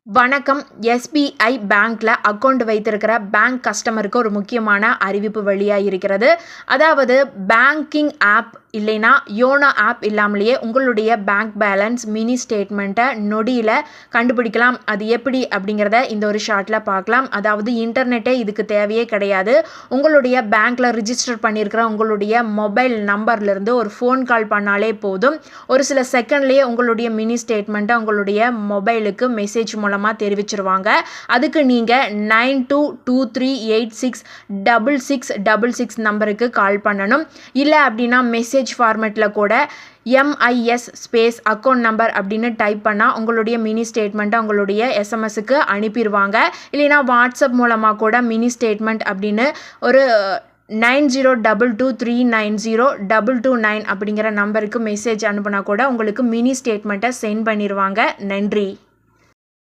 வணக்கம். எஸ்பிஐ பேங்க்ல அக்கவுண்ட் வைத்திருக்கிற பேங்க் கஸ்டமருக்கு ஒரு முக்கியமான அறிவிப்பு வெளியா இருக்கிறது. அதாவது பேங்கிங் ஆப் இல்லைனா யோனோ ஆப் இல்லாமலேயே உங்களுடைய பேங்க் பேலன்ஸ் மினி ஸ்டேட்மெண்ட்டை நொடியில் கண்டுபிடிக்கலாம். அது எப்படி அப்படிங்கிறத இந்த ஒரு ஷார்ட்டில் பார்க்கலாம். அதாவது இன்டர்நெட்டே இதுக்கு தேவையே கிடையாது. உங்களுடைய பேங்க்கில் ரிஜிஸ்டர் பண்ணியிருக்கிற உங்களுடைய மொபைல் நம்பர்லேருந்து ஒரு ஃபோன் கால் பண்ணாலே போதும். ஒரு சில செகண்ட்லேயே உங்களுடைய மினி ஸ்டேட்மெண்ட்டை உங்களுடைய மொபைலுக்கு மெசேஜ் மூலமாக தெரிவிச்சிருவாங்க. அதுக்கு நீங்கள் 9223866666 நம்பருக்கு கால் பண்ணணும். இல்லை அப்படின்னா மெசேஜ் ஃபார்மேட்டில் கூட MIS ஸ்பேஸ் அக்கௌண்ட் நம்பர் அப்படின்னு டைப் பண்ணால் உங்களுடைய மினி ஸ்டேட்மெண்ட்டை உங்களுடைய எஸ்எம்எஸ்க்கு அனுப்பிடுவாங்க. இல்லைனா வாட்ஸ்அப் மூலமாக கூட மினி ஸ்டேட்மெண்ட் அப்படின்னு ஒரு 9022390229 அப்படிங்கிற நம்பருக்கு மெசேஜ் அனுப்புனா கூட உங்களுக்கு மினி ஸ்டேட்மெண்ட்டை சென்ட் பண்ணிடுவாங்க. நன்றி.